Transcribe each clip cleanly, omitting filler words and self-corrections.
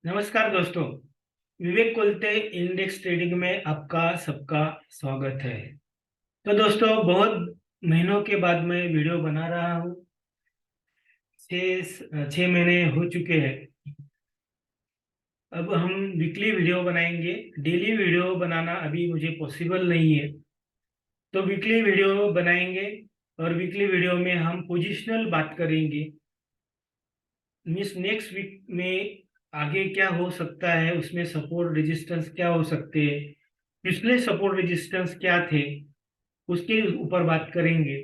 नमस्कार दोस्तों। विवेक Kolte index trading में आपका सबका स्वागत है। तो दोस्तों, बहुत महीनों के बाद मैं वीडियो बना रहा हूँ। 6 महीने हो चुके हैं। अब हम वीकली वीडियो बनाएंगे। डेली वीडियो बनाना अभी मुझे पॉसिबल नहीं है, तो वीकली वीडियो बनाएंगे। और वीकली वीडियो में हम पोजिशनल बात करेंगे। मीन्स नेक्स्ट वीक में आगे क्या हो सकता है, उसमें सपोर्ट रेजिस्टेंस क्या हो सकते हैं, पिछले सपोर्ट रेजिस्टेंस क्या थे, उसके ऊपर बात करेंगे।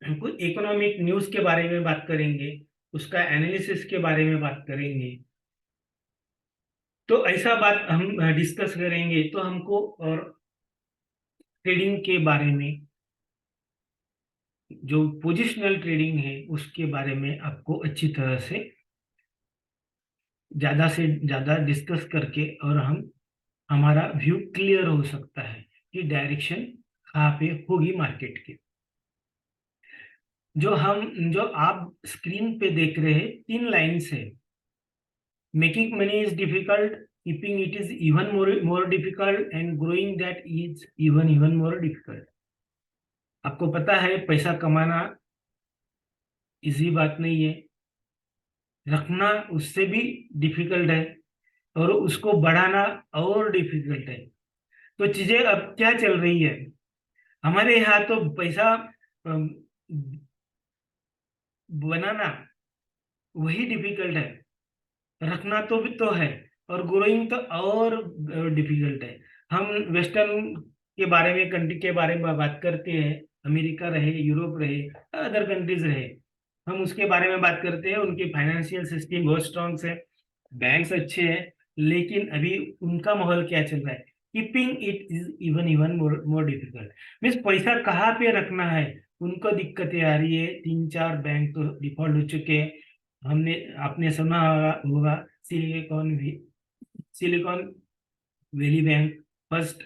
हमको इकोनॉमिक न्यूज के बारे में बात करेंगे, उसका एनालिसिस के बारे में बात करेंगे। तो ऐसा बात हम डिस्कस करेंगे तो हमको और ट्रेडिंग के बारे में, जो पोजिशनल ट्रेडिंग है उसके बारे में आपको अच्छी तरह से ज्यादा डिस्कस करके और हमारा व्यू क्लियर हो सकता है कि डायरेक्शन कहाँ पे होगी मार्केट की। जो आप स्क्रीन पे देख रहे हैं, 3 लाइन्स है। Making money is difficult, keeping it is even more difficult, and growing that is even more difficult. आपको पता है पैसा कमाना इजी बात नहीं है, रखना उससे भी डिफिकल्ट है, और उसको बढ़ाना और डिफिकल्ट है। तो चीजें अब क्या चल रही है हमारे यहाँ, तो पैसा अम, बनाना वही डिफिकल्ट है, रखना तो भी तो है, और ग्रोइंग तो और डिफिकल्ट है। हम वेस्टर्न के बारे में, कंट्री के बारे में बात करते हैं, अमेरिका रहे, यूरोप रहे, अदर कंट्रीज रहे, हम उसके बारे में बात करते हैं। उनकी फाइनेंशियल सिस्टम बहुत स्ट्रांग है, बैंक्स अच्छे हैं, लेकिन अभी उनका माहौल क्या चल रहा है, keeping it is even more difficult. Means पैसा कहाँ पे रखना है, उनको दिक्कतें आ रही है। 3-4 बैंक तो डिफॉल्ट हो चुके हैं। हमने आपने सुना होगा silicon valley bank, first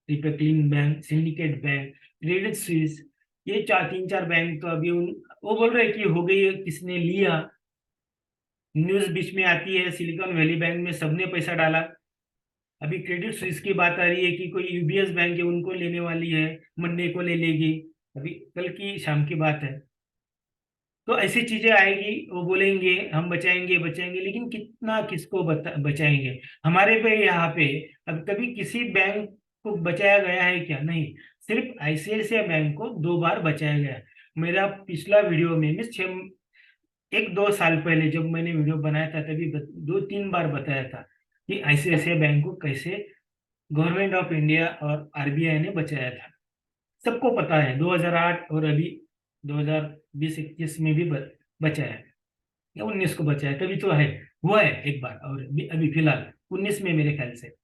Republic bank, syndicate bank, Credit Suisse. ये 3-4 बैंक तो अभी वो बोल रहे हैं कि हो गई है, किसने लिया। न्यूज बीच में आती है सिलिकॉन वैली बैंक में सबने पैसा डाला। अभी क्रेडिट स्विस की बात आ रही है कि कोई यूबीएस बैंक है, उनको लेने वाली है, मंडे को ले लेगी। अभी कल की शाम की बात है। तो ऐसी चीजें आएगी, वो बोलेंगे हम बचाएंगे बचाएंगे, लेकिन कितना किसको बचाएंगे। हमारे पे यहाँ पे अब कभी किसी बैंक को बचाया गया है क्या? नहीं। सिर्फ आईसीआईसीआई बैंक को 2 बार बचाया गया। मेरा पिछला वीडियो में, मिस 1-2 साल पहले जब मैंने वीडियो बनाया था, तभी 2-3 बार बताया था कि आईसीआईसीआई बैंक को कैसे गवर्नमेंट ऑफ इंडिया और आरबीआई ने बचाया था। सबको पता है, 2008 और अभी 2020-21 में भी बचा है, या 19 को बचा है, तभी तो है, हुआ है एक बार। और अभी फिलहाल 19 में मेरे ख्याल से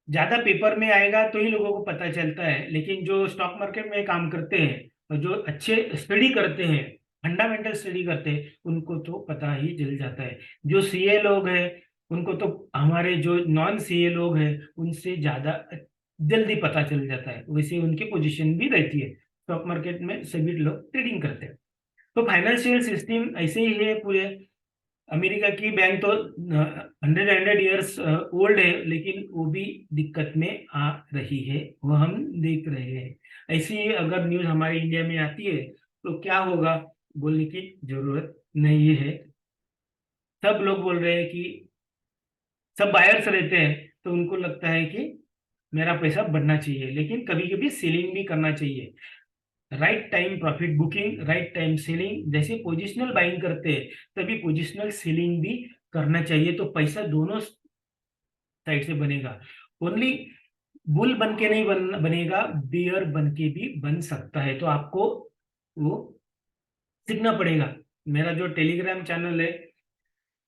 ज्यादा पेपर में आएगा तो ही लोगों को पता चलता है। लेकिन जो स्टॉक मार्केट में काम करते हैं और जो अच्छे स्टडी करते हैं, फंडामेंटल स्टडी करते हैं, उनको तो पता ही चल जाता है। जो सीए लोग हैं उनको तो, हमारे जो नॉन सीए लोग हैं उनसे ज्यादा जल्दी पता चल जाता है। वैसे उनकी पोजीशन भी रहती है, स्टॉक मार्केट में सभी लोग ट्रेडिंग करते हैं। तो फाइनेंशियल सिस्टम ऐसे ही है पूरे। अमेरिका की बैंक तो 100 ईयर्स ओल्ड है, लेकिन वो भी दिक्कत में आ रही है, वो हम देख रहे हैं। ऐसी अगर न्यूज हमारे इंडिया में आती है तो क्या होगा, बोलने की जरूरत नहीं है। सब लोग बोल रहे हैं कि सब बायर्स रहते हैं, तो उनको लगता है कि मेरा पैसा बढ़ना चाहिए, लेकिन कभी कभी सेलिंग भी करना चाहिए। Right time profit booking, right time selling. जैसे पोजिशनल बाइंग करते हैं तभी पोजिशनल सेलिंग भी करना चाहिए, तो पैसा दोनों साइड से बनेगा। ओनली बुल बन के नहीं बनेगा, बियर बन के भी बन सकता है। तो आपको वो सीखना पड़ेगा। मेरा जो टेलीग्राम चैनल है,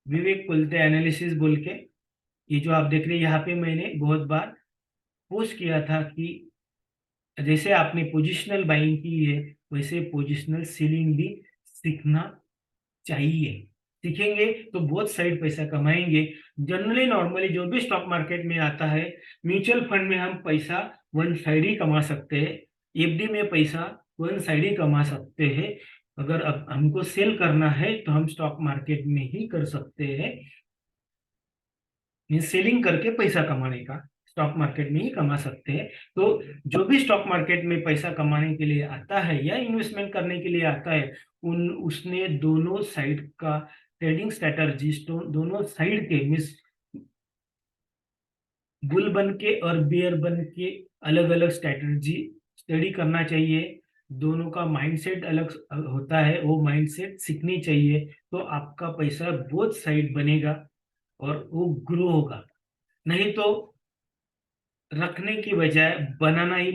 विवेक कुलते एनालिसिस बोल के, ये जो आप देख रहे हैं, यहाँ पे मैंने बहुत बार पोस्ट किया था कि जैसे आपने पोजिशनल बाइंग की है, वैसे पोजिशनल सेलिंग भी सीखना चाहिए। सीखेंगे तो बहुत साइड पैसा कमाएंगे। जनरली नॉर्मली जो भी स्टॉक मार्केट में आता है, म्यूचुअल फंड में हम पैसा वन साइड ही कमा सकते हैं, एफडी में पैसा वन साइड ही कमा सकते हैं। अगर अब हमको सेल करना है तो हम स्टॉक मार्केट में ही कर सकते हैं। मीन सेलिंग करके पैसा कमाने का, स्टॉक मार्केट में ही कमा सकते हैं। तो जो भी स्टॉक मार्केट में पैसा कमाने के लिए आता है या इन्वेस्टमेंट करने के लिए आता है, उसने दोनों साइड का ट्रेडिंग स्ट्रेटजी, दोनों साइड के मिस बुल बन के और बियर बन के अलग अलग स्ट्रेटजी स्टडी करना चाहिए। दोनों का माइंडसेट अलग होता है, वो माइंडसेट सीखनी चाहिए। तो आपका पैसा बोथ साइड बनेगा और वो ग्रो होगा। नहीं तो रखने की बजाय बनाना ही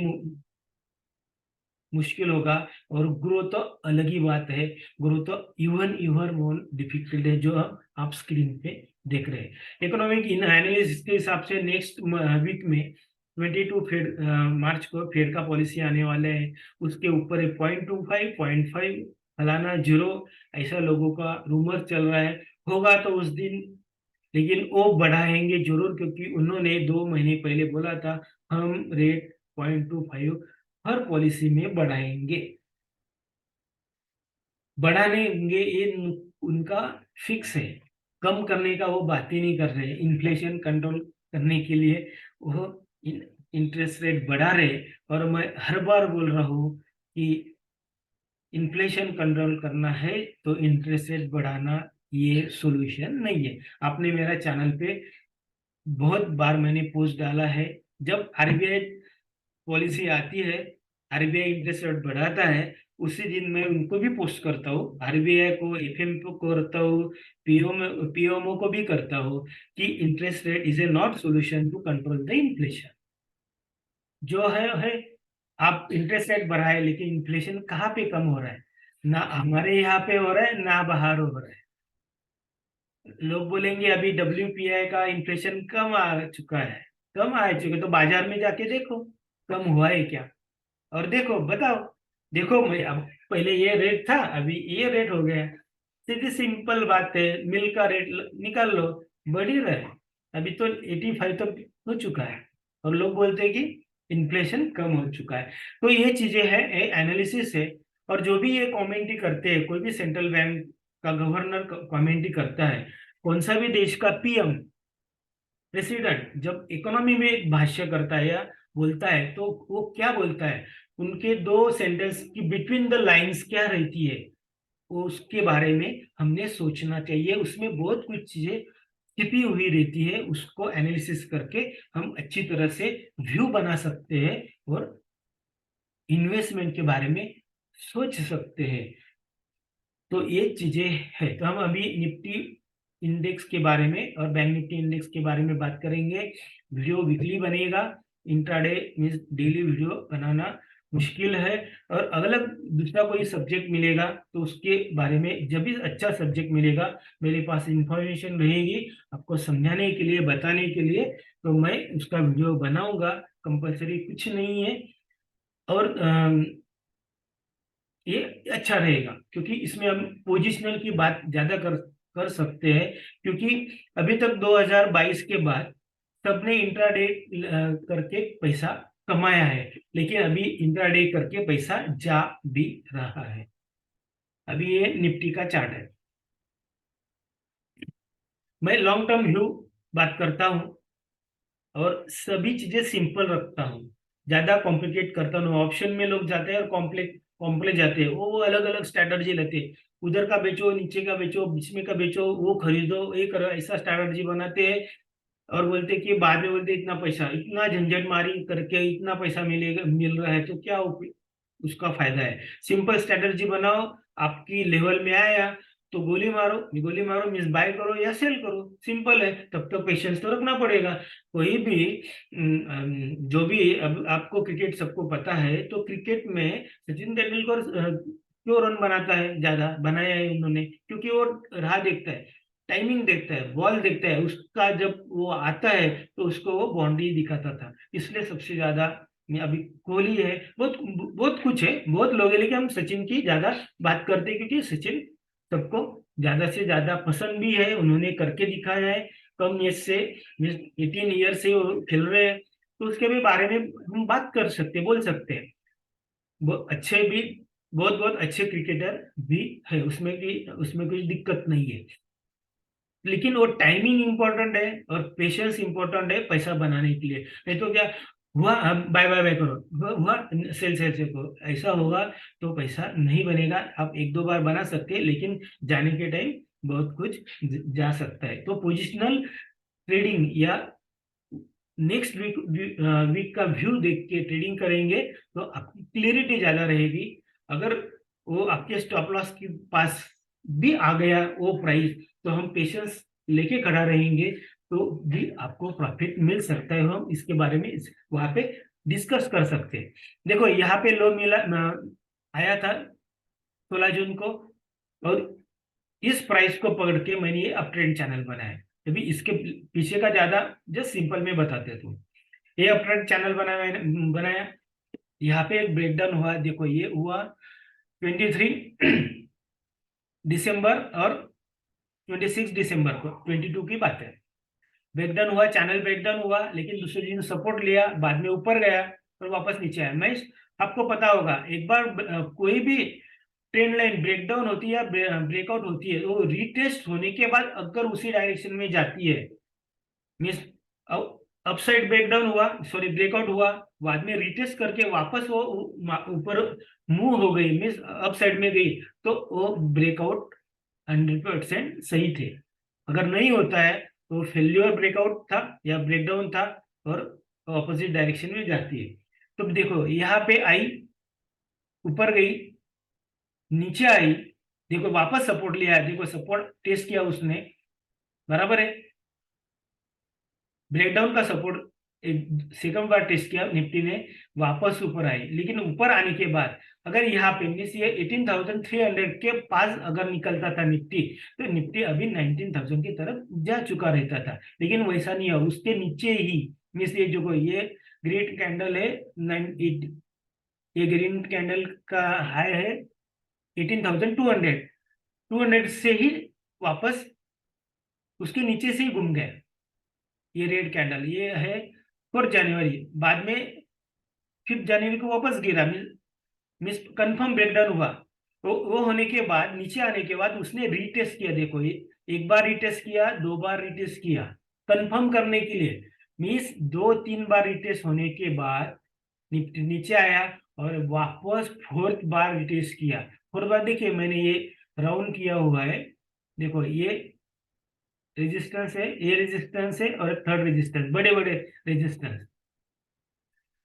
मुश्किल होगा। और ग्रो तो अलग ही बात है, ग्रो तो इवन इवन मोर डिफिकल्ट है, जो आप स्क्रीन पे देख रहे हैं। इकोनॉमिक इन एनालिसिस के हिसाब से नेक्स्ट वीक में 22 मार्च को फेड का पॉलिसी आने वाले हैं। उसके ऊपर 0.25 0.5 फलाना जीरो, ऐसा लोगों का रूमर चल रहा है। होगा तो उस दिन, लेकिन वो बढ़ाएंगे जरूर, क्योंकि उन्होंने 2 महीने पहले बोला था हम रेट 0.25 हर पॉलिसी में बढ़ाएंगे। बढ़ानेंगे ये उनका फिक्स है, कम करने का वो बात ही नहीं कर रहे। इन्फ्लेशन कंट्रोल करने के लिए वो इंटरेस्ट रेट बढ़ा रहे। और मैं हर बार बोल रहा हूँ कि इन्फ्लेशन कंट्रोल करना है तो इंटरेस्ट रेट बढ़ाना ये सॉल्यूशन नहीं है। आपने मेरा चैनल पे बहुत बार मैंने पोस्ट डाला है, जब आरबीआई पॉलिसी आती है, आरबीआई इंटरेस्ट रेट बढ़ाता है, उसी दिन मैं उनको भी पोस्ट करता हूँ, आरबीआई को, एफएम को करता हूँ, पीओमओ को भी करता हूँ कि interest rate is a not solution to control the inflation. जो है आप इंटरेस्ट रेट बढ़ाए, लेकिन इन्फ्लेशन कहाँ पे कम हो रहा है? ना हमारे यहाँ पे हो रहा है, ना बाहर हो रहा है। लोग बोलेंगे अभी डब्ल्यूपीआई का इन्फ्लेशन कम आ चुका है, कम आ चुके, तो बाजार में जाके देखो कम हुआ है क्या, और देखो बताओ। देखो मैं अब, पहले ये रेट था, अभी ये रेट हो गया। सीधी सिंपल बात है, मिल का रेट निकाल लो, बढ़ ही रहा है। अभी तो 85 तक हो चुका है, और लोग बोलते हैं कि इन्फ्लेशन कम हो चुका है। तो ये चीजें हैं, एनालिसिस है। और जो भी ये कमेंट्री करते हैं, कोई भी सेंट्रल बैंक का गवर्नर कमेंट्री करता है, कौन सा भी देश का पीएम, प्रेसिडेंट जब इकोनॉमी में भाष्य करता है या बोलता है, तो वो क्या बोलता है, उनके दो सेंटेंस की बिटवीन द लाइंस क्या रहती है, वो उसके बारे में हमने सोचना चाहिए। उसमें बहुत कुछ चीजें छिपी हुई रहती है, उसको एनालिसिस करके हम अच्छी तरह से व्यू बना सकते हैं और इन्वेस्टमेंट के बारे में सोच सकते हैं। तो ये चीजें है। तो हम अभी निफ्टी इंडेक्स के बारे में और बैंक निफ्टी इंडेक्स के बारे में बात करेंगे। वीडियो वीकली बनेगा, इंट्राडे मीन्स डेली वीडियो बनाना मुश्किल है। और अगला दूसरा कोई सब्जेक्ट मिलेगा तो उसके बारे में, जब भी अच्छा सब्जेक्ट मिलेगा, मेरे पास इंफॉर्मेशन रहेगी आपको समझाने के लिए, बताने के लिए, तो मैं उसका वीडियो बनाऊंगा। कंपलसरी कुछ नहीं है। और ये अच्छा रहेगा, क्योंकि इसमें हम पोजिशनल की बात ज्यादा कर कर सकते हैं। क्योंकि अभी तक 2022 के बाद सबने इंट्राडे करके पैसा कमाया है, लेकिन अभी इंट्राडे करके पैसा जा भी रहा है। अभी ये निफ्टी का चार्ट है। मैं लॉन्ग टर्म व्यू बात करता हूँ और सभी चीजें सिंपल रखता हूँ, ज्यादा कॉम्प्लिकेट करता हूँ। ऑप्शन में लोग जाते हैं और कॉम्प्लेक्स जाते हैं, वो अलग अलग स्ट्रैटेजी लेते हैं। उधर का बेचो, नीचे का बेचो, बीच में का बेचो, वो खरीदो, ये करो, ऐसा स्ट्रैटेजी बनाते हैं। और बोलते हैं कि बाद में बोलते हैं इतना पैसा, इतना झंझट मारी करके इतना पैसा मिलेगा, मिल रहा है, तो क्या उसका फायदा है? सिंपल स्ट्रैटेजी बनाओ, आपकी लेवल में आया तो गोली मारो, गोली मारो मीन्स बाय करो या सेल करो, सिंपल है। तब तो पेशेंस तो रखना पड़ेगा। कोई भी जो भी, अब आपको क्रिकेट सबको पता है, तो क्रिकेट में सचिन तेंदुलकर क्यों रन बनाता है, ज्यादा बनाया है उन्होंने, क्योंकि वो राह देखता है, टाइमिंग देखता है, बॉल देखता है, उसका जब वो आता है तो उसको वो बाउंड्री दिखाता था, इसलिए सबसे ज्यादा। अभी कोहली है, बहुत बहुत कुछ है, बहुत लोग हैं, लेकिन हम सचिन की ज्यादा बात करते हैं, क्योंकि सचिन सबको ज्यादा से ज्यादा पसंद भी है, उन्होंने करके दिखाया है। कम एज से, 18 ईयर से वो खेल रहे हैं, तो उसके भी बारे में हम बात कर सकते हैं, बोल सकते हैं। बहुत अच्छे भी, बहुत बहुत अच्छे क्रिकेटर भी है, उसमें की उसमें कोई दिक्कत नहीं है। लेकिन वो टाइमिंग इंपॉर्टेंट है और पेशेंस इंपॉर्टेंट है पैसा बनाने के लिए। नहीं तो क्या हुआ, अब बाय बाय बाय करो, हुआ सेल सेल से करो, ऐसा होगा तो पैसा नहीं बनेगा। आप एक दो बार बना सकते हैं, लेकिन जाने के टाइम बहुत कुछ जा सकता है। तो पोजिशनल ट्रेडिंग या नेक्स्ट वीक वीक का व्यू देख के ट्रेडिंग करेंगे तो आपकी क्लियरिटी ज्यादा रहेगी। अगर वो आपके स्टॉप लॉस के पास भी आ गया वो प्राइस, तो हम पेशेंस लेके खड़ा रहेंगे, तो भी आपको प्रॉफिट मिल सकता है। हम इसके बारे में वहां पे डिस्कस कर सकते हैं। देखो यहाँ पे लो मिला आया था 16 जून को, और इस प्राइस को पकड़ के मैंने ये अप ट्रेंड चैनल बनाया। अभी इसके पीछे का ज्यादा जस्ट सिंपल में बताते थे। ये अप ट्रेंड चैनल बनाया। यहाँ पे एक ब्रेकडाउन हुआ, देखो ये हुआ 23 दिसंबर और 26 दिसंबर को 22 की बात है। ब्रेकडाउन हुआ, चैनल ब्रेकडाउन हुआ, लेकिन दूसरे दिन सपोर्ट लिया, बाद में ऊपर गया और वापस नीचे आया। मैं आपको पता होगा एक बार कोई भी ट्रेंड लाइन ब्रेकडाउन होती है या ब्रेकआउट होती है, वो रीटेस्ट होने के बाद अगर उसी डायरेक्शन में जाती है, मीन्स अपसाइड ब्रेकडाउन हुआ, सॉरी ब्रेकआउट हुआ, बाद में रिटेस्ट करके वापस वो ऊपर मूव हो गई, मीन्स अपसाइड में गई, तो वो ब्रेकआउट 100% सही थे। अगर नहीं होता है तो फेल्यूर ब्रेकआउट था या ब्रेकडाउन था और ऑपोजिट डायरेक्शन में जाती है। तो देखो यहाँ पे आई, ऊपर गई, नीचे आई, देखो वापस सपोर्ट लिया, देखो सपोर्ट टेस्ट किया उसने, बराबर है। ब्रेकडाउन का सपोर्ट एक सेकंड बार टेस्ट किया निफ्टी ने, वापस ऊपर आई, लेकिन ऊपर आने के बाद अगर यहाँ पे मीन्स ये 18,300 के पास अगर निकलता था निफ्टी, तो निफ्टी अभी 19,000 की तरफ जा चुका रहता था। लेकिन वैसा नहीं है, उसके नीचे ही मीन्स ये जो ये ग्रेट कैंडल है, ये ग्रीन कैंडल का हाई है 18,200, 200 से ही वापस उसके नीचे से ही घूम गया। ये रेड कैंडल ये है 4 जनवरी, बाद में 5 जनवरी को वापस गिरा, मिस कंफर्म ब्रेकडाउन हुआ। तो वो होने के बाद नीचे आने के बाद उसने रीटेस्ट किया, देखो ये एक बार रीटेस्ट किया, दो बार रीटेस्ट किया कंफर्म करने के लिए, मीन्स 2-3 बार रीटेस्ट होने के बाद नीचे आया और वापस फोर्थ बार रीटेस्ट किया। फोर्थ बार देखिए मैंने ये राउंड किया हुआ है, देखो ये रेजिस्टेंस है, ये रेजिस्टेंस है और थर्ड रेजिस्टेंस, बड़े बड़े रेजिस्टेंस।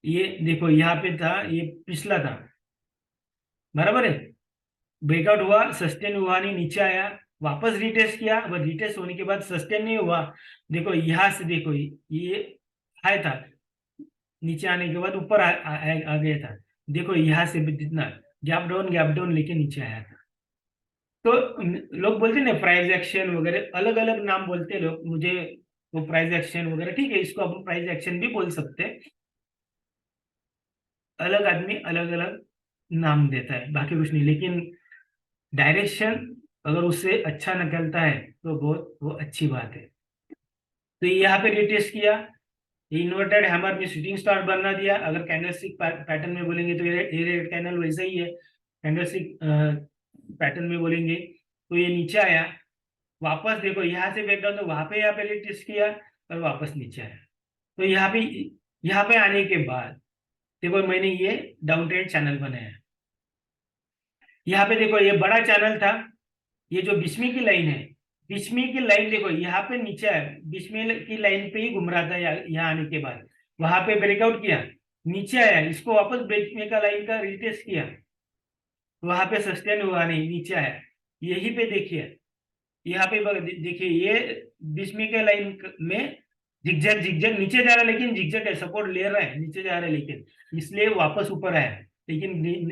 ये देखो यहाँ पे था, ये पिछला था, बराबर है। ब्रेकआउट हुआ, सस्टेन हुआ नहीं, नीचे आया, वापस रिटेस्ट किया, अब रिटेस्ट होने के बाद सस्टेन नहीं हुआ, देखो यहाँ से देखो ये हाई था, नीचे आने के बाद ऊपर आ गया था, देखो यहाँ से भी जितना गैप डाउन लेके नीचे आया था। तो लोग बोलते हैं ना प्राइस एक्शन वगैरह, अलग अलग नाम बोलते हैं लोग, मुझे वो प्राइस एक्शन वगैरह ठीक है, इसको अपन प्राइस एक्शन भी बोल सकते हैं, अलग आदमी अलग अलग नाम देता है, बाकी कुछ नहीं। लेकिन डायरेक्शन अगर उससे अच्छा निकलता है तो बहुत वो अच्छी बात है। तो यहाँ पे रिटेस्ट किया, इन्वर्टेड हैमर में शूटिंग स्टार बनना दिया, अगर कैंडलस्टिक पैटर्न में बोलेंगे तो ये रेड कैंडल वैसा ही है, कैंडलस्टिक पैटर्न में बोलेंगे तो ये नीचे आया, वापस देखो यहाँ से ब्रेकडाउन, तो वहां पे यहाँ पे रिटेस्ट किया और वापस नीचे आया। तो यहाँ पे आने के बाद देखो मैंने ये डाउन ट्रेंड चैनल बनाया, यहाँ पे देखो ये बड़ा चैनल था, ये जो बीचमी की लाइन है, बीचमी की लाइन देखो यहाँ पे नीचे है, बीचमी की लाइन पे ही घूम रहा था, यहाँ आने के बाद वहां पे ब्रेकआउट किया, नीचे आया, इसको वापस बीचमी का लाइन का रिटेस्ट किया, वहां पे सस्टेन हुआ नहीं, नीचे आया। यही पे देखिए, यहाँ पे देखिए ये बीचमी के लाइन में झिकझक झिकझक नीचे जा रहा है, लेकिन झिकझक है, सपोर्ट ले रहा है, नीचे जा रहा है, लेकिन इसलिए वापस ऊपर आया, लेकिन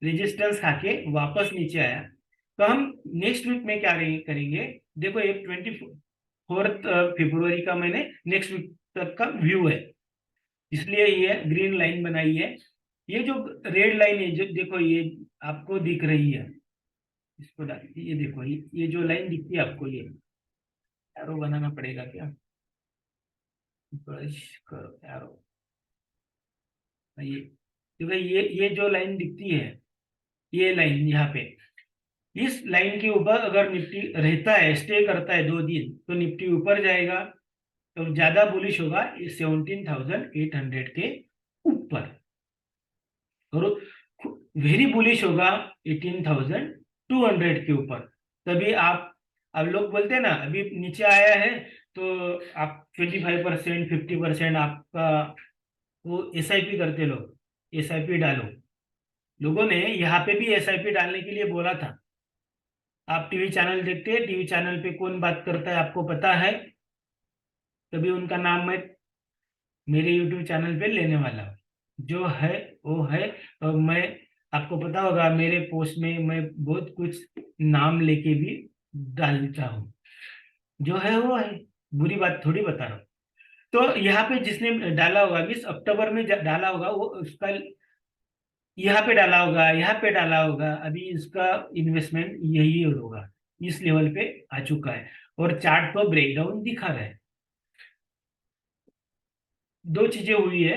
रेजिस्टेंस खाके वापस नीचे आया। तो हम नेक्स्ट वीक में क्या करेंगे, देखो ये 24 फरवरी का मैंने नेक्स्ट वीक तक का व्यू है, इसलिए ये ग्रीन लाइन बनाई है। ये जो रेड लाइन है, जो देखो ये आपको दिख रही है, इसको ये देखो ये जो लाइन दिखती है आपको, ये एरो बनाना पड़ेगा क्या, ब्रश करो एरो, ये देखो ये जो लाइन दिखती है, ये लाइन यहाँ पे, इस लाइन के ऊपर अगर निफ्टी रहता है, स्टे करता है 2 दिन, तो निफ्टी ऊपर जाएगा, तो ज्यादा बुलिश होगा 17,800 के ऊपर, और वेरी बुलिश होगा 18,200 के ऊपर। तभी आप, अब लोग बोलते हैं ना अभी नीचे आया है तो आप 25% 50% आपका वो SIP करते, लोग SIP डालो। लोगों ने यहाँ पे भी SIP डालने के लिए बोला था। आप टीवी चैनल देखते हैं, टीवी चैनल पे कौन बात करता है आपको पता है, तभी उनका नाम मैं मेरे यूट्यूब चैनल पे लेने वाला हूँ। जो है वो है, और मैं, आपको पता होगा मेरे पोस्ट में मैं बहुत कुछ नाम लेके भी डालता हूँ। जो है वो है, बुरी बात थोड़ी बता रहा हूँ। तो यहाँ पे जिसने डाला होगा, मीन्स अक्टूबर में डाला होगा, वो उसका यहाँ पे डाला होगा, यहाँ पे डाला होगा, अभी इसका इन्वेस्टमेंट यही होगा, इस लेवल पे आ चुका है। और चार्ट तो ब्रेकडाउन दिखा रहा है। दो चीजें हुई है,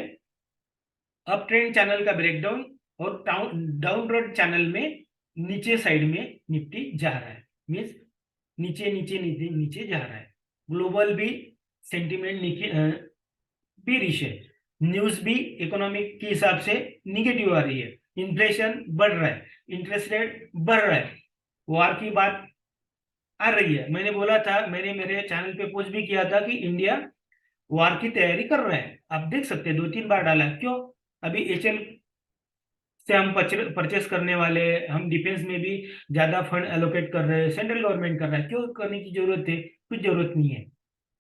अप ट्रेंड चैनल का ब्रेकडाउन, और डाउन ट्रेंड चैनल में नीचे साइड में निफ्टी जा रहा है, मीन्स नीचे नीचे नीचे नीचे जा रहा है। ग्लोबल भी सेंटिमेंट बेरिश है, न्यूज भी इकोनॉमिक के हिसाब से निगेटिव आ रही है, इन्फ्लेशन बढ़ रहा है, इंटरेस्ट रेट बढ़ रहा है, वार की बात आ रही है। मैंने बोला था, मैंने मेरे चैनल पे पोस्ट भी किया था कि इंडिया वार की तैयारी कर रहा है। आप देख सकते हैं 2-3 बार डाला, क्यों? अभी HL से हम परचेस करने वाले, हम डिफेंस में भी ज्यादा फंड एलोकेट कर रहे हैं, सेंट्रल गवर्नमेंट कर रहा है, क्यों करने की जरूरत है? कुछ जरूरत नहीं है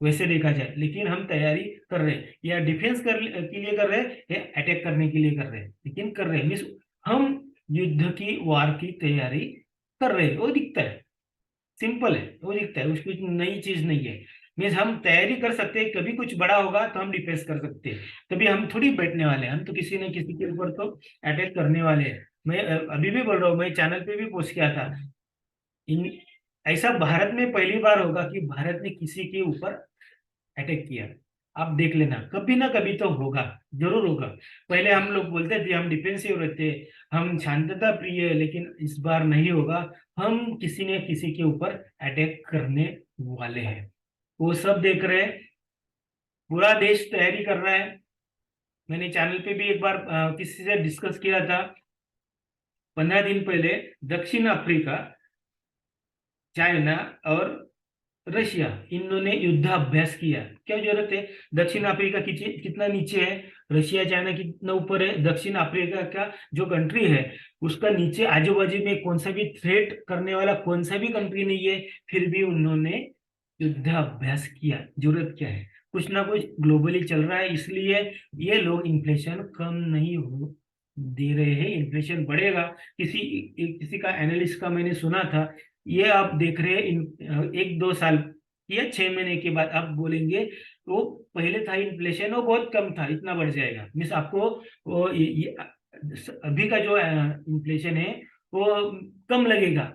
वैसे देखा जाए, लेकिन हम तैयारी कर रहे हैं, या डिफेंस के लिए कर रहे हैं, या अटैक करने के लिए कर रहे हैं, लेकिन कर रहे हैं, मीन्स हम युद्ध की, वार की तैयारी कर रहे हैं, वो दिखता है, सिंपल है, वो दिखता है, उसकी नई चीज नहीं है। मीन्स हम तैयारी कर सकते हैं, कभी कुछ बड़ा होगा तो हम डिफेंस कर सकते हैं, तभी हम थोड़ी बैठने वाले हैं, हम तो किसी न किसी के ऊपर तो अटैक करने वाले हैं। मैं अभी भी बोल रहा हूँ, मैं चैनल पे भी पोस्ट किया था, इन ऐसा भारत में पहली बार होगा कि भारत ने किसी के ऊपर अटैक किया। आप देख लेना, कभी ना कभी तो होगा, जरूर होगा। पहले हम लोग बोलते थे हम डिफेंसिव रहते, हम शांतता प्रिय है, लेकिन इस बार नहीं होगा, हम किसी ने किसी के ऊपर अटैक करने वाले हैं। वो सब देख रहे हैं, पूरा देश तैयारी कर रहा है। मैंने चैनल पे भी एक बार किसी से डिस्कस किया था, 15 दिन पहले दक्षिण अफ्रीका, चाइना और रशिया, इन्होंने युद्ध अभ्यास किया। क्या जरूरत है? दक्षिण अफ्रीका कितना नीचे है, रशिया चाइना कितना ऊपर है। दक्षिण अफ्रीका का जो कंट्री है, उसका नीचे आजू बाजू में कौन सा भी थ्रेट करने वाला कौन सा भी कंट्री नहीं है, फिर भी उन्होंने युद्ध अभ्यास किया। जरूरत क्या है? कुछ ना कुछ ग्लोबली चल रहा है, इसलिए ये लोग इन्फ्लेशन कम नहीं हो दे रहे हैं, इन्फ्लेशन बढ़ेगा। किसी का एनालिस्ट का मैंने सुना था, ये आप देख रहे हैं 1-2 साल या 6 महीने के बाद आप बोलेंगे वो पहले था इन्फ्लेशन, वो बहुत कम था, इतना बढ़ जाएगा। मीन्स आपको वो अभी का जो इन्फ्लेशन है वो कम लगेगा,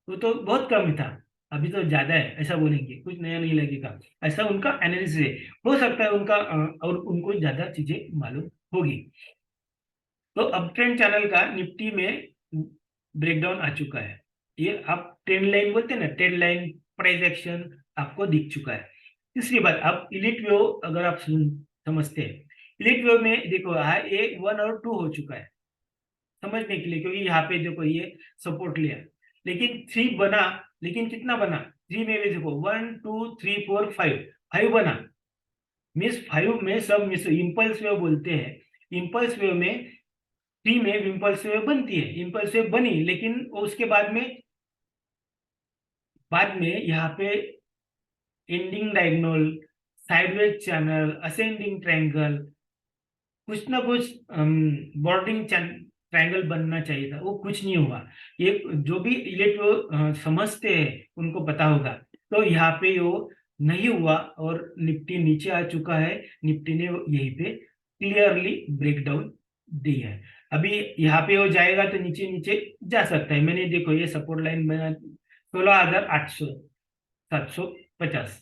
वो तो बहुत कम ही था, अभी तो ज्यादा है, ऐसा बोलेंगे, कुछ नया नहीं लगेगा। ऐसा उनका एनालिसिस है, हो सकता है उनका और उनको ज्यादा चीजें मालूम होगी। तो अब ट्रेंड चैनल का निफ्टी में ब्रेकडाउन आ चुका है। ये आप ट्रेंड लाइन बोलते हैं ना, ट्रेंड लाइन प्राइस एक्शन आपको दिख चुका है। तीसरी बात, आप इलिट व्यू अगर आप समझते हैं, इलिट व्यू में देखो A1 और 2 हो चुका है समझने के लिए, क्योंकि यहाँ पे देखो ये सपोर्ट लिया, लेकिन 3 बना, लेकिन कितना बना? 3 में भी देखो 1 2 3 4 5, 5 बना। मिस 5 में सब मिस इम्पल्स वेव बोलते हैं, इम्पल्स वेव में 3 में इम्पल्स वेव बनती है, इम्पल्स वेव बनी, लेकिन उसके बाद में यहाँ पे ending diagonal, sideways channel, ascending triangle, कुछ ना कुछ बॉर्डरिंग ट्रायंगल बनना चाहिए था, वो कुछ नहीं हुआ। ये जो भी इलेक्ट्रो समझते हैं उनको पता होगा। तो यहाँ पे वो नहीं हुआ और निफ्टी नीचे आ चुका है। निफ्टी ने यहीं पे क्लियरली ब्रेकडाउन दी है। अभी यहाँ पे वो जाएगा तो नीचे नीचे जा सकता है। मैंने देखो ये सपोर्ट लाइन बना 16,800 750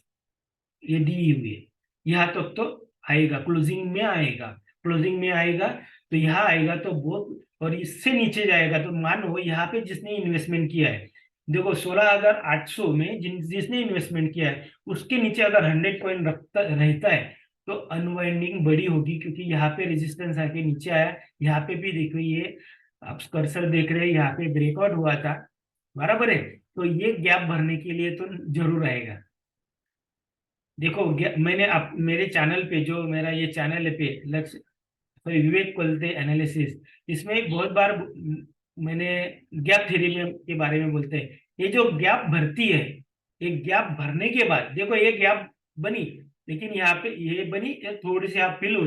ये दी हुई है, यहाँ तक तो आएगा, क्लोजिंग में आएगा, क्लोजिंग में आएगा तो यहाँ आएगा तो बहुत, और इससे नीचे जाएगा तो मानो यहाँ पे जिसने इन्वेस्टमेंट किया है देखो 16,800 में जिसने इन्वेस्टमेंट किया है उसके नीचे अगर 100 पॉइंट रहता है तो अनवाइंडिंग बड़ी होगी, क्योंकि यहाँ पे रेजिस्टेंस आके नीचे आया। यहाँ पे भी देखो, ये आप कर्सर देख रहे हैं, यहाँ पे ब्रेकआउट हुआ था, बराबर है। तो ये गैप भरने के लिए तो जरूर आएगा। देखो मैंने आप मेरे चैनल पे, जो मेरा ये चैनल है पे लक्ष्य, सॉरी, विवेक कोलते एनालिसिस, इसमें बहुत बार मैंने गैप थ्योरी में के बारे में बोलते हैं। ये जो गैप भरती है, एक गैप भरने के बाद देखो ये गैप बनी, लेकिन यहाँ पे ये बनी, ये थोड़ी सी आप फिल हो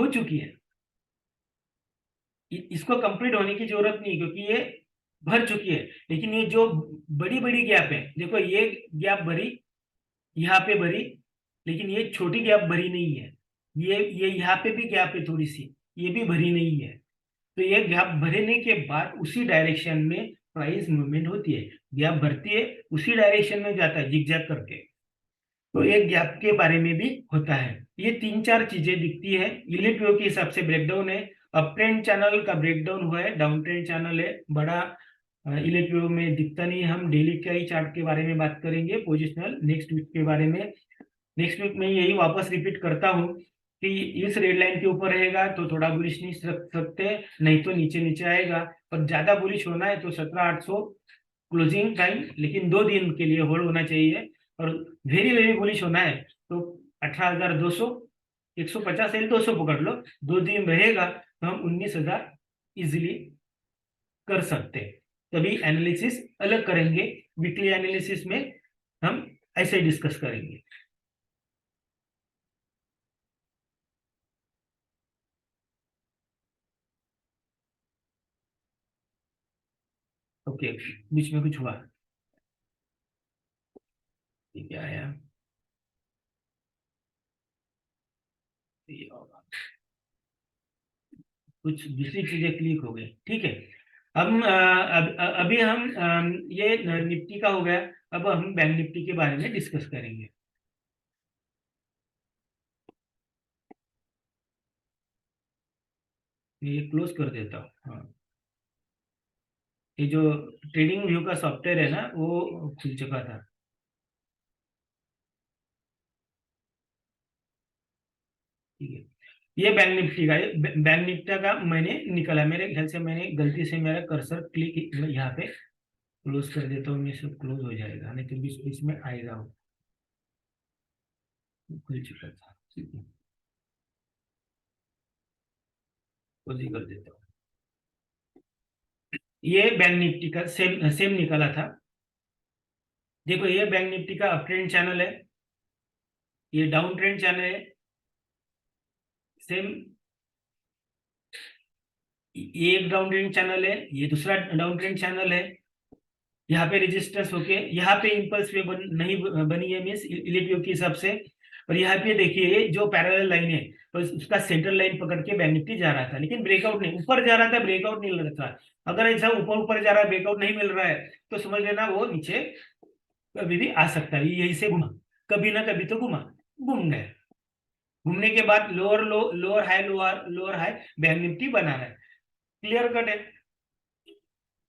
चुकी है। इसको कंप्लीट होने की जरूरत नहीं, क्योंकि ये भर चुकी है। लेकिन ये जो बड़ी बड़ी गैप है, देखो ये गैप भरी, यहाँ पे भरी, लेकिन ये छोटी गैप भरी नहीं है। ये यहाँ पे भी गैप है थोड़ी सी, ये भी भरी नहीं है। तो ये गैप भरने के बाद उसी डायरेक्शन में प्राइस मूवमेंट होती है। गैप भरती है, उसी डायरेक्शन में जाता है जिगजैग करके। तो एक गैप के बारे में भी होता है। ये तीन चार चीजें दिखती है। इलिप्यो के हिसाब से ब्रेकडाउन है, अप ट्रेंड चैनल का ब्रेकडाउन हुआ है, डाउन ट्रेंड चैनल है बड़ा। इलिप्यो में दिखता नहीं। हम डेली का ही चार्ट के बारे में बात करेंगे, पोजिशनल नेक्स्ट वीक के बारे में। नेक्स्ट वीक में यही वापस रिपीट करता हूँ कि इस रेड लाइन के ऊपर रहेगा तो थोड़ा बुलिश नहीं रख सकते, नहीं तो नीचे नीचे आएगा। और ज्यादा बुलिश होना है तो 17,800 क्लोजिंग टाइम, लेकिन 2 दिन के लिए होल्ड होना चाहिए। और वेरी वेरी बुलिश होना है तो 18,200, 150 एल 200 पकड़ लो, 2 दिन रहेगा तो हम 19,000 इजिली कर सकते हैं। तभी एनालिसिस अलग करेंगे, वीकली एनालिसिस में हम ऐसे डिस्कस करेंगे। ओके, बीच में कुछ हुआ, ये क्या आया, ये होगा, कुछ दूसरी चीजें क्लिक हो गई, ठीक है। अभी हम ये निफ्टी का हो गया। अब हम बैंक निफ्टी के बारे में डिस्कस करेंगे। ये क्लोज कर देता हूँ, हाँ। ये जो ट्रेडिंग व्यू का सॉफ्टवेयर है ना, वो खुल चुका था, ठीक है। ये बैंक निफ्टी का, बैंक निफ्टी का मैंने निकला, मेरे ख्याल से मैंने गलती से मेरा कर्सर क्लिक यहाँ पे क्लोज कर देता हूँ, मैं सब क्लोज हो जाएगा, नहीं तो बीच बीच में आएगा वो। खुल चुका था, ठीक है, क्लोज ही कर देता हूँ। ये बैंक निफ्टी का सेम सेम निकला था। देखो ये बैंक निफ्टी का अप ट्रेंड चैनल है, ये डाउन ट्रेंड चैनल है, सेम। ये एक डाउन ट्रेंड चैनल है, ये दूसरा डाउन ट्रेंड चैनल है। यहाँ पे रेजिस्टेंस होके यहाँ पे इंपल्स वे नहीं बनी है, मीन्स इलिप्यो के हिसाब से। और यहाँ पे देखिए ये जो पैरेलल लाइन है, तो उसका सेंट्रल लाइन पकड़ के बैंक निफ्टी जा रहा था, लेकिन ब्रेकआउट नहीं, ऊपर जा रहा था, ब्रेकआउट नहीं लग रहा था। अगर ऐसा ऊपर ऊपर जा रहा है, ब्रेकआउट नहीं मिल रहा है, तो समझ लेना वो नीचे कभी भी आ सकता है। यही से घुमा, कभी ना कभी तो घुमा, घूम गया। घूमने के बाद लोअर लो, lower high, lower lower high bank Nifty बना रहा है, क्लियर कट है।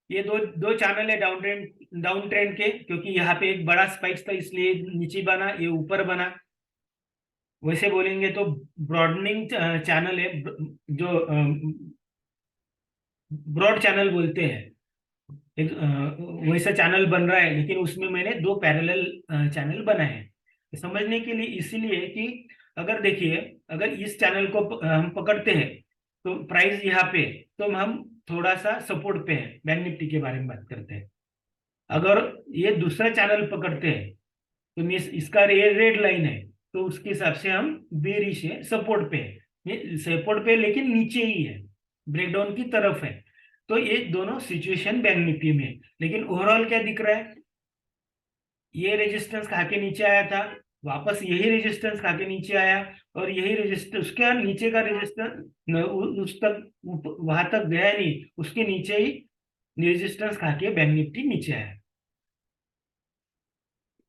ये दो दो चैनल है डाउन ट्रेंड के, क्योंकि यहाँ पे एक बड़ा स्पाइक था इसलिए नीचे बना, ये ऊपर बना। वैसे बोलेंगे तो ब्रॉडनिंग चैनल है, जो ब्रॉड चैनल बोलते हैं। एक वैसा चैनल बन रहा है, लेकिन उसमें मैंने दो पैरेलल चैनल बनाए हैं समझने के लिए। इसीलिए कि अगर देखिए, अगर इस चैनल को हम पकड़ते हैं तो प्राइस यहाँ पे, तो हम थोड़ा सा सपोर्ट पे है। बैंक निफ्टी के बारे में बात करते हैं। अगर ये दूसरा चैनल पकड़ते हैं तो मीन्स इसका रेड लाइन है, तो उसके हिसाब से हम बेरिश है, सपोर्ट पे है, सपोर्ट पे लेकिन नीचे ही है, ब्रेकडाउन की तरफ है। तो ये दोनों सिचुएशन बैंक निफ्टी में है। लेकिन ओवरऑल क्या दिख रहा है, ये रेजिस्टेंस खा के नीचे आया था, वापस यही रेजिस्टेंस खा के नीचे आया, और यही रेजिस्टेंस, उसके नीचे का रेजिस्टेंस उस तक वहां तक गया नहीं, उसके नीचे ही रेजिस्टेंस खा के बैंक निफ्टी नीचे आया।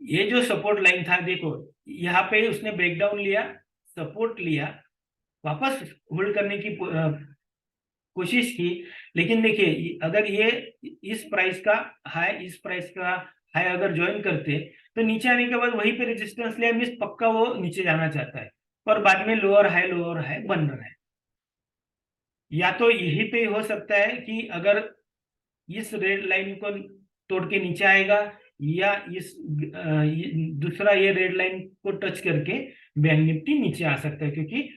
ये जो सपोर्ट लाइन था, देखो यहाँ पे उसने ब्रेकडाउन लिया, सपोर्ट लिया, वापस होल्ड करने की कोशिश की, लेकिन देखिए अगर ये इस प्राइस का हाई अगर ज्वाइन करते तो नीचे आने के बाद वहीं पे रेजिस्टेंस लिया मीन्स पक्का वो नीचे जाना चाहता है, पर बाद में लोअर हाई बन रहा है। या तो यही पे हो सकता है कि अगर इस रेड लाइन को तोड़ के नीचे आएगा, या दूसरा ये रेड लाइन को टच करके बैंक निफ्टी नीचे आ सकता है, क्योंकि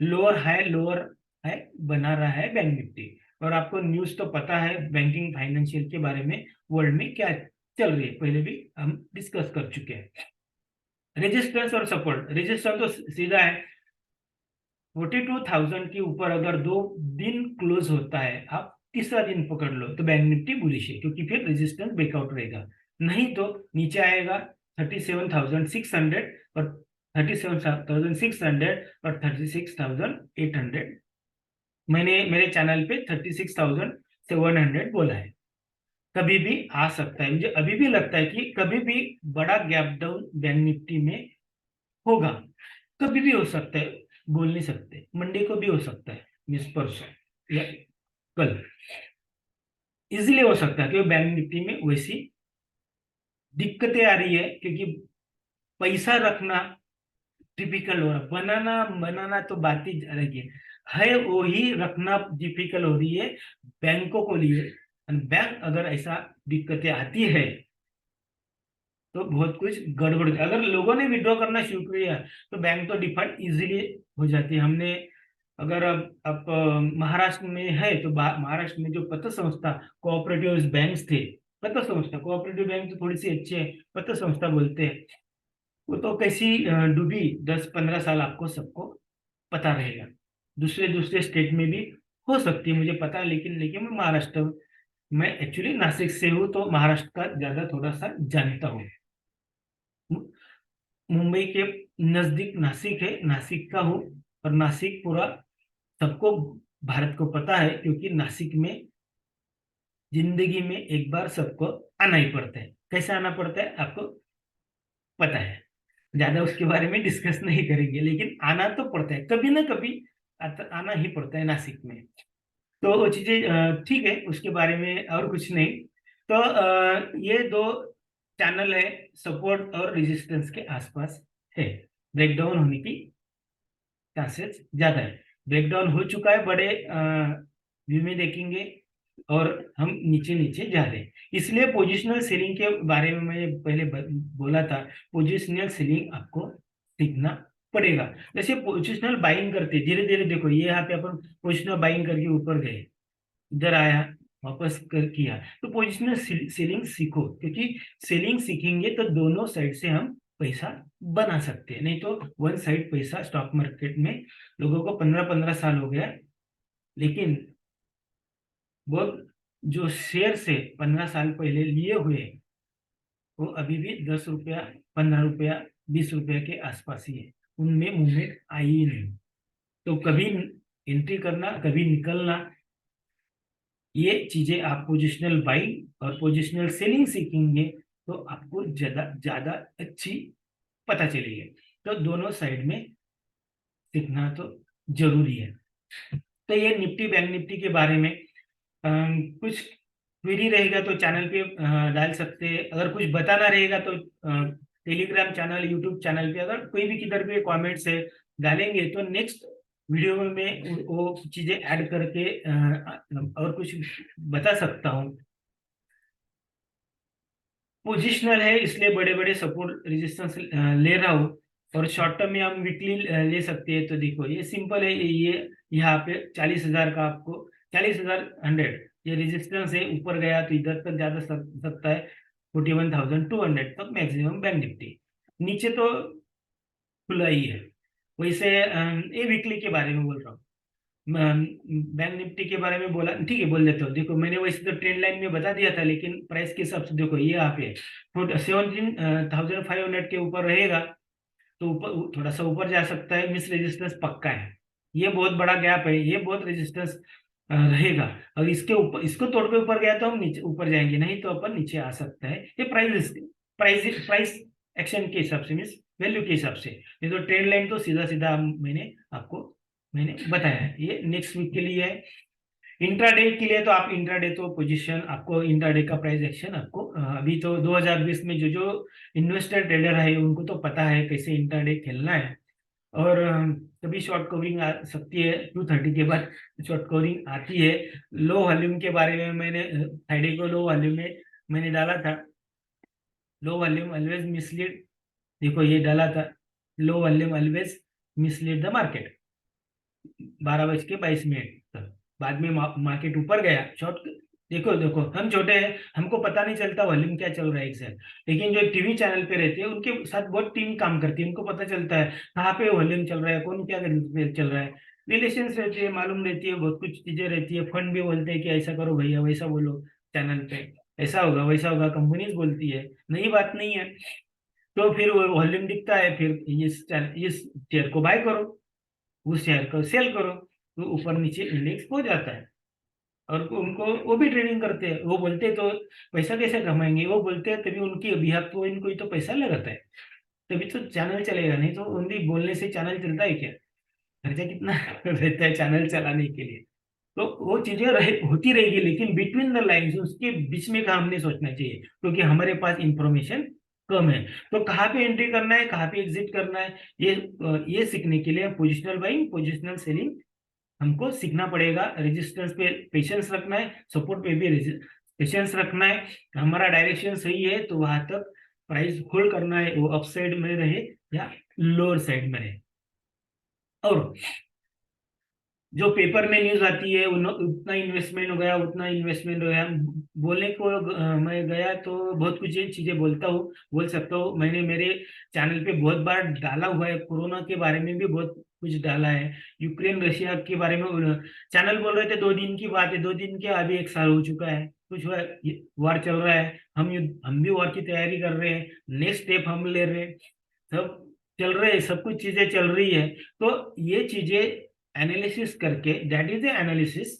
लोअर हाई बना रहा है बैंक निफ्टी। और आपको न्यूज तो पता है बैंकिंग फाइनेंशियल के बारे में वर्ल्ड में क्या चल रही है, पहले भी हम डिस्कस कर चुके हैं। रेजिस्टेंस और सपोर्ट, रेजिस्टेंस तो सीधा है 42,000 के ऊपर अगर 2 दिन क्लोज होता है, आप तीसरा दिन पकड़ लो तो बैंक निफ्टी बुलिश है, क्योंकि फिर रेजिस्टेंस ब्रेकआउट रहेगा। नहीं तो नीचे आएगा 37,600 और 37,600 और 36,800। मैंने मेरे चैनल पे 36,700 बोला है। कभी भी आ सकता है, मुझे अभी भी लगता है कि कभी भी बड़ा गैप डाउन बैंक निफ्टी में होगा, कभी भी हो सकता है, बोल नहीं सकते, मंडे को भी हो सकता है, मिस परसों या कल इजीली हो सकता है, क्योंकि बैंक निफ्टी में वैसी दिक्कतें आ रही है, क्योंकि पैसा रखना डिफिकल्ट हो रहा, बनाना बनाना तो बात ही अलग है वो ही रखना डिफिकल्ट हो रही है बैंकों को लिए। बैंक अगर ऐसा दिक्कतें आती है तो बहुत कुछ गड़बड़, अगर लोगों ने विड्रॉ करना शुरू किया तो बैंक तो डिफॉल्ट इजीली हो जाती है। हमने अगर अब महाराष्ट्र में है तो महाराष्ट्र में जो पत्र संस्था कोऑपरेटिव बैंक थे, पत्र संस्था कोऑपरेटिव बैंक तो थोड़ी सी अच्छी है, पत्र संस्था बोलते हैं, वो तो कैसी डूबी 10-15 साल, आपको सबको पता रहेगा। दूसरे दूसरे स्टेट में भी हो सकती है, मुझे पता है, लेकिन लेकिन मैं महाराष्ट्र, मैं एक्चुअली नासिक से हूँ तो महाराष्ट्र का ज्यादा थोड़ा सा जानता हूँ। मुंबई के नजदीक नासिक है, नासिक का हूँ, और नासिक पूरा सबको भारत को पता है, क्योंकि नासिक में जिंदगी में एक बार सबको आना ही पड़ता है। कैसे आना पड़ता है आपको पता है, ज्यादा उसके बारे में डिस्कस नहीं करेंगे, लेकिन आना तो पड़ता है, कभी ना कभी आना ही पड़ता है नासिक में। तो वो चीजें ठीक है, उसके बारे में और कुछ नहीं। तो ये दो चैनल है सपोर्ट और रेजिस्टेंस के आसपास है, ब्रेकडाउन होने की चांसेस ज्यादा है। ब्रेकडाउन हो चुका है, बड़े व्यू में देखेंगे, और हम नीचे नीचे जा रहे हैं, इसलिए पोजिशनल सेलिंग के बारे में मैंने पहले बोला था, पोजिशनल सेलिंग आपको सीखना पड़ेगा। जैसे पोजिशनल बाइंग करते धीरे धीरे, देखो ये यहाँ पे अपन पोजिशनल बाइंग करके ऊपर गए, इधर आया, वापस कर किया, तो पोजिशनल सेलिंग सीखो, क्योंकि सेलिंग सीखेंगे तो दोनों साइड से हम पैसा बना सकते हैं। नहीं तो वन साइड पैसा स्टॉक मार्केट में लोगों को 15-15 साल हो गया, लेकिन बहुत जो शेयर से 15 साल पहले लिए हुए, वो अभी भी 10 रुपया, 15 रुपया, 20 रुपया के आसपास ही है, उनमें मूवमेंट आई ही नहीं। तो कभी एंट्री करना, कभी निकलना, ये चीजें आप पोजिशनल बाइंग और पोजिशनल सेलिंग सीखेंगे तो आपको ज्यादा ज्यादा अच्छी पता चलेगी। तो दोनों साइड में सीखना तो जरूरी है। तो ये निफ्टी बैंक निफ्टी के बारे में कुछ क्वेरी रहेगा तो चैनल पे डाल सकते हैं, अगर कुछ बताना रहेगा तो टेलीग्राम चैनल, यूट्यूब चैनल पे अगर कोई भी किधर पे कमेंट्स है डालेंगे तो नेक्स्ट वीडियो में वो चीजें ऐड करके और कुछ बता सकता हूँ। पोजिशनल है इसलिए बड़े बड़े सपोर्ट रेजिस्टेंस ले रहा हूँ, और शॉर्ट टर्म में हम वीकली ले सकते हैं। तो देखो ये सिंपल है, ये यहाँ पे 40,000 का आपको 40,100 ये रेजिस्टेंस है, ऊपर गया तो इधर तक ज्यादा सकता है 41,200 तक मैक्सिमम बैंक निफ्टी, नीचे तो खुला ही है। वैसे ये वीकली के बारे में बोल रहा हूँ, बैंक निफ्टी के बारे में बोला, ठीक है बोल देता हूँ। देखो मैंने वैसे तो ट्रेंड लाइन में बता दिया था, लेकिन प्राइस के हिसाब से देखो ये यहाँ पे 17,500 के ऊपर रहेगा तो ऊपर थोड़ा सा ऊपर जा सकता है, मिस रेजिस्टेंस पक्का है, ये बहुत बड़ा गैप है, ये बहुत रेजिस्टेंस रहेगा। और इसके ऊपर, इसको तोड़ के ऊपर गया तो हम नीचे ऊपर जाएंगे, नहीं तो अपन नीचे आ सकता है। ये प्राइस प्राइस प्राइस एक्शन के हिसाब से, मीन्स वैल्यू के हिसाब से। ये तो ट्रेंड लाइन तो सीधा सीधा मैंने आपको बताया है, ये नेक्स्ट वीक के लिए है। इंट्राडे के लिए तो आप इंट्राडे तो पोजीशन आपको इंट्राडे का प्राइस एक्शन आपको अभी तो 2020 में जो जो इन्वेस्टर ट्रेडर है उनको तो पता है कैसे इंट्राडे खेलना है। और कभी शॉर्ट कवरिंग आ सकती है 230 के बाद, शॉर्ट कवरिंग आती है। लो वॉल्यूम के बारे में मैंने फ्राइडे को लो वॉल्यूम में मैंने डाला था, लो वॉल्यूम ऑलवेज मिसलीड, देखो ये डाला था, low volume always mislead the market 12:22 तक। बाद में मार्केट ऊपर गया शॉर्ट। देखो देखो हम छोटे हैं, हमको पता नहीं चलता वॉल्यूम क्या चल रहा है एग्जैक्ट, लेकिन जो टीवी चैनल पे रहते हैं उनके साथ बहुत टीम काम करती है, उनको पता चलता है कहाँ पे वॉल्यूम चल रहा है, कौन क्या चल रहा है। रिलेशंस रहती है, मालूम रहती है, बहुत कुछ चीजें रहती है। फंड भी बोलते हैं कि ऐसा करो भैया, वैसा बोलो चैनल पे, ऐसा होगा वैसा होगा, कंपनीज बोलती है, नई बात नहीं है। तो फिर वो वॉल्यूम दिखता है, फिर इस शेयर को बाय करो, उस शेयर को सेल करो, तो ऊपर नीचे इंडेक्स हो जाता है। और उनको वो भी ट्रेडिंग करते हैं, वो बोलते हैं तो पैसा कैसे कमाएंगे, वो बोलते हैं तभी उनकी अभियान तो इनको ही तो पैसा लगाता है, तभी तो चैनल चलेगा, नहीं तो ओनली बोलने से चैनल चलता है क्या? खर्चा कितना रहता है चैनल चलाने के लिए। तो वो चीजें होती रहेगी, लेकिन बिटवीन द लाइन्स उसके बीच में का हमने सोचना चाहिए, क्योंकि हमारे पास इंफॉर्मेशन कम है। तो कहाँ पे एंट्री करना है, कहाँ पे एग्जिट करना है, ये सीखने के लिए पोजिशनल बाइंग, पोजिशनल सेलिंग हमको सीखना पड़ेगा। रेजिस्टेंस पे पेशेंस रखना है, सपोर्ट पे भी पेशेंस रखना है। हमारा डायरेक्शन सही है तो वहां तक प्राइस होल्ड करना है, वो अप साइड में रहे या लोअर साइड में रहे। और जो पेपर में न्यूज आती है उतना इन्वेस्टमेंट हो गया, उतना इन्वेस्टमेंट हो गया, बोलने को मैं गया तो बहुत कुछ ये चीजें बोलता हूँ, बोल सकता हूँ। मैंने मेरे चैनल पे बहुत बार डाला हुआ है, कोरोना के बारे में भी बहुत कुछ डाला है, यूक्रेन रशिया के बारे में। चैनल बोल रहे थे 2 दिन की बात है, 2 दिन क्या अभी 1 साल हो चुका है, कुछ हुआ, वार चल रहा है, हम भी वार की तैयारी कर रहे हैं, नेक्स्ट स्टेप हम ले रहे हैं, सब चल रहे हैं, सब कुछ चीजें चल रही है। तो ये चीजें एनालिसिस करके, दैट इज एनालिसिस,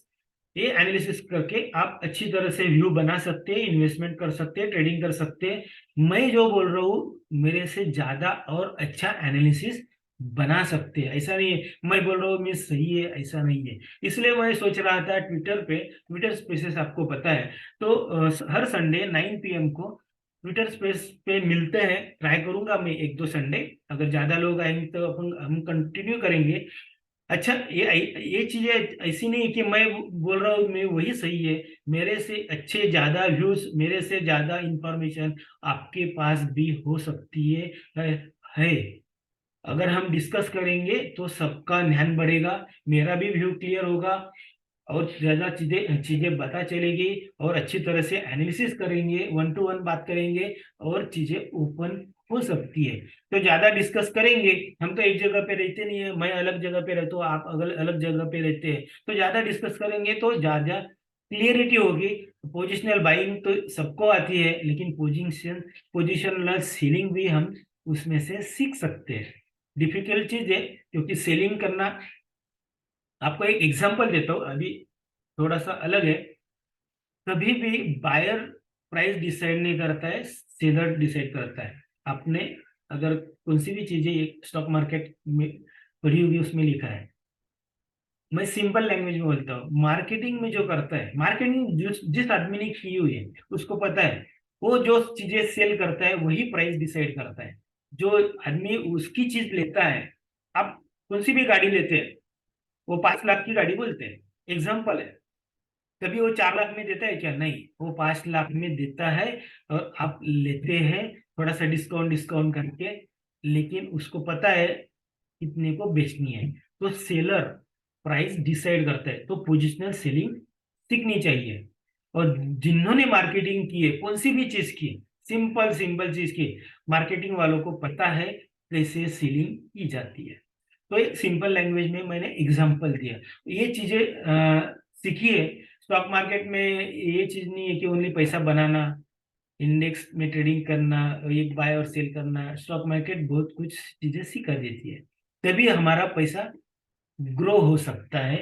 ये एनालिसिस करके आप अच्छी तरह से व्यू बना सकते हैं, इन्वेस्टमेंट कर सकते हैं, ट्रेडिंग कर सकते हैं। मैं जो बोल रहा हूँ मेरे से ज्यादा और अच्छा एनालिसिस बना सकते हैं, ऐसा नहीं है मैं बोल रहा हूँ मैं सही है, ऐसा नहीं है। इसलिए मैं सोच रहा था ट्विटर पे, ट्विटर स्पेसेस आपको पता है, तो हर संडे 9 PM को ट्विटर स्पेस पे मिलते हैं। ट्राई करूंगा मैं 1-2 संडे, अगर ज्यादा लोग आएंगे तो अपन हम कंटिन्यू करेंगे। अच्छा, ये चीजें ऐसी नहीं कि मैं बोल रहा हूँ मैं वही सही है, मेरे से अच्छे ज्यादा व्यूज, मेरे से ज्यादा इंफॉर्मेशन आपके पास भी हो सकती है। अगर हम डिस्कस करेंगे तो सबका ध्यान बढ़ेगा, मेरा भी व्यू क्लियर होगा, और ज्यादा चीजें चीजें पता चलेगी, और अच्छी तरह से एनालिसिस करेंगे, 1-to-1 बात करेंगे, और चीजें ओपन हो सकती है। तो ज्यादा डिस्कस करेंगे, हम तो एक जगह पे रहते नहीं है, मैं अलग जगह पे रहता हूँ, आप अलग अलग जगह पे रहते हैं, तो ज्यादा डिस्कस करेंगे तो ज्यादा क्लियरिटी होगी। पोजिशनल बाइंग तो सबको आती है, लेकिन पोजिशनल सेलिंग भी हम उसमें से सीख सकते हैं। डिफिकल्ट चीज है, क्योंकि सेलिंग करना, आपको एक एग्जांपल देता हूँ अभी, थोड़ा सा अलग है। कभी भी बायर प्राइस डिसाइड नहीं करता है, सेलर डिसाइड करता है। आपने अगर कौन सी भी चीजें एक स्टॉक मार्केट में पढ़ी होगी, उसमें लिखा है, मैं सिंपल लैंग्वेज में बोलता हूँ, मार्केटिंग में जो करता है, मार्केटिंग जिस आदमी ने की हुई है उसको पता है, वो जो चीजें सेल करता है वही प्राइस डिसाइड करता है। जो आदमी उसकी चीज लेता है, आप कौन सी भी गाड़ी लेते हैं, वो 5 लाख की गाड़ी बोलते हैं, एग्जाम्पल है, कभी वो 4 लाख में देता है क्या? नहीं, वो 5 लाख में देता है, और आप लेते हैं थोड़ा सा डिस्काउंट डिस्काउंट करके, लेकिन उसको पता है कितने को बेचनी है। तो सेलर प्राइस डिसाइड करता है, तो पोजिशनल सेलिंग सीखनी चाहिए। और जिन्होंने मार्केटिंग की है कौन सी भी चीज की, सिंपल सिंपल चीज की, मार्केटिंग वालों को पता है कैसे सेलिंग की जाती है। तो एक सिंपल लैंग्वेज में मैंने एग्जांपल दिया, ये चीजें सीखिए। स्टॉक मार्केट में ये चीज नहीं है कि ओनली पैसा बनाना, इंडेक्स में ट्रेडिंग करना, एक बाय और सेल करना। स्टॉक मार्केट बहुत कुछ चीजें सिखा देती है, तभी हमारा पैसा ग्रो हो सकता है।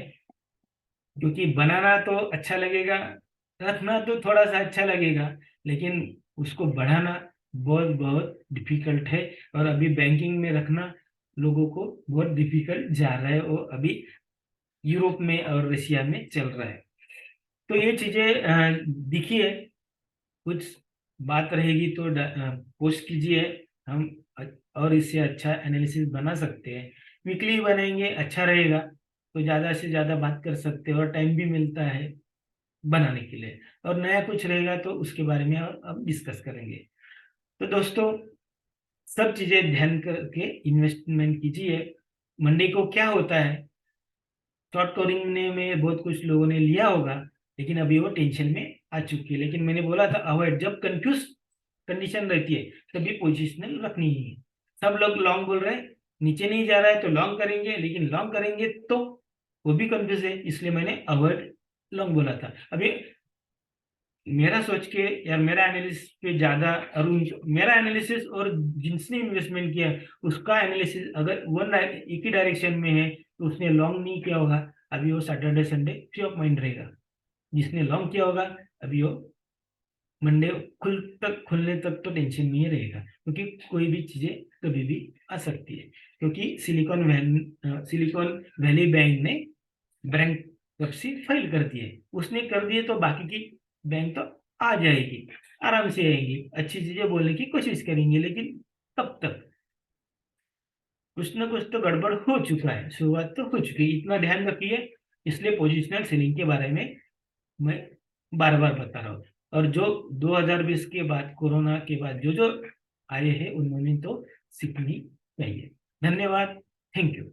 क्योंकि बनाना तो अच्छा लगेगा, रखना तो थोड़ा सा अच्छा लगेगा, लेकिन उसको बढ़ाना बहुत बहुत डिफिकल्ट है। और अभी बैंकिंग में रखना लोगों को बहुत डिफिकल्ट जा रहा है, वो अभी यूरोप में और रशिया में चल रहा है। तो ये चीजें दिखिए, कुछ बात रहेगी तो पोस्ट कीजिए, हम और इससे अच्छा एनालिसिस बना सकते हैं। वीकली बनाएंगे अच्छा रहेगा, तो ज्यादा से ज्यादा बात कर सकते हैं और टाइम भी मिलता है बनाने के लिए। और नया कुछ रहेगा तो उसके बारे में अब डिस्कस करेंगे। तो दोस्तों, सब चीजें ध्यान करके इन्वेस्टमेंट कीजिए। मंडी को क्या होता है, शॉर्ट कवरिंग ने में बहुत कुछ लोगों ने लिया होगा, लेकिन अभी वो टेंशन में आ चुकी है। लेकिन मैंने बोला था अवॉइड, जब कंफ्यूज कंडीशन रहती है तभी पोजिशनल रखनी ही है। सब लोग लॉन्ग बोल रहे हैं, नीचे नहीं जा रहा है तो लॉन्ग करेंगे, लेकिन लॉन्ग करेंगे तो वो भी कंफ्यूज है, इसलिए मैंने अवॉइड लॉन्ग बोला था। अभी मेरा सोच के या मेरा एनालिसिस पे ज्यादा, और मेरा एनालिसिस और जिसने इन्वेस्टमेंट किया है उसका एनालिसिस अगर एक ही डायरेक्शन में है तो उसने लॉन्ग नहीं किया होगा, अभी वो Saturday Sunday free of mind रहेगा। जिसने लॉन्ग किया होगा अभी वो मंडे खुलने तक तो टेंशन में ही रहेगा, क्योंकि कोई भी चीजें कभी भी आ सकती है। क्योंकि सिलिकॉन वैली बैंक ने बैंकरप्सी फाइल कर दी है, उसने कर दिए तो बाकी की बैंक तो आ जाएगी, आराम से आएंगी, अच्छी चीजें बोलने की कोशिश करेंगे, लेकिन तब तक कुछ ना कुछ तो गड़बड़ हो चुका है, शुरुआत तो हो चुकी है, इतना ध्यान रखिए। इसलिए पोजिशनल सेलिंग के बारे में मैं बार बार बता रहा हूँ। और जो 2020 के बाद, कोरोना के बाद जो जो आए हैं उन्होंने तो सीखनी चाहिए। धन्यवाद। Thank you.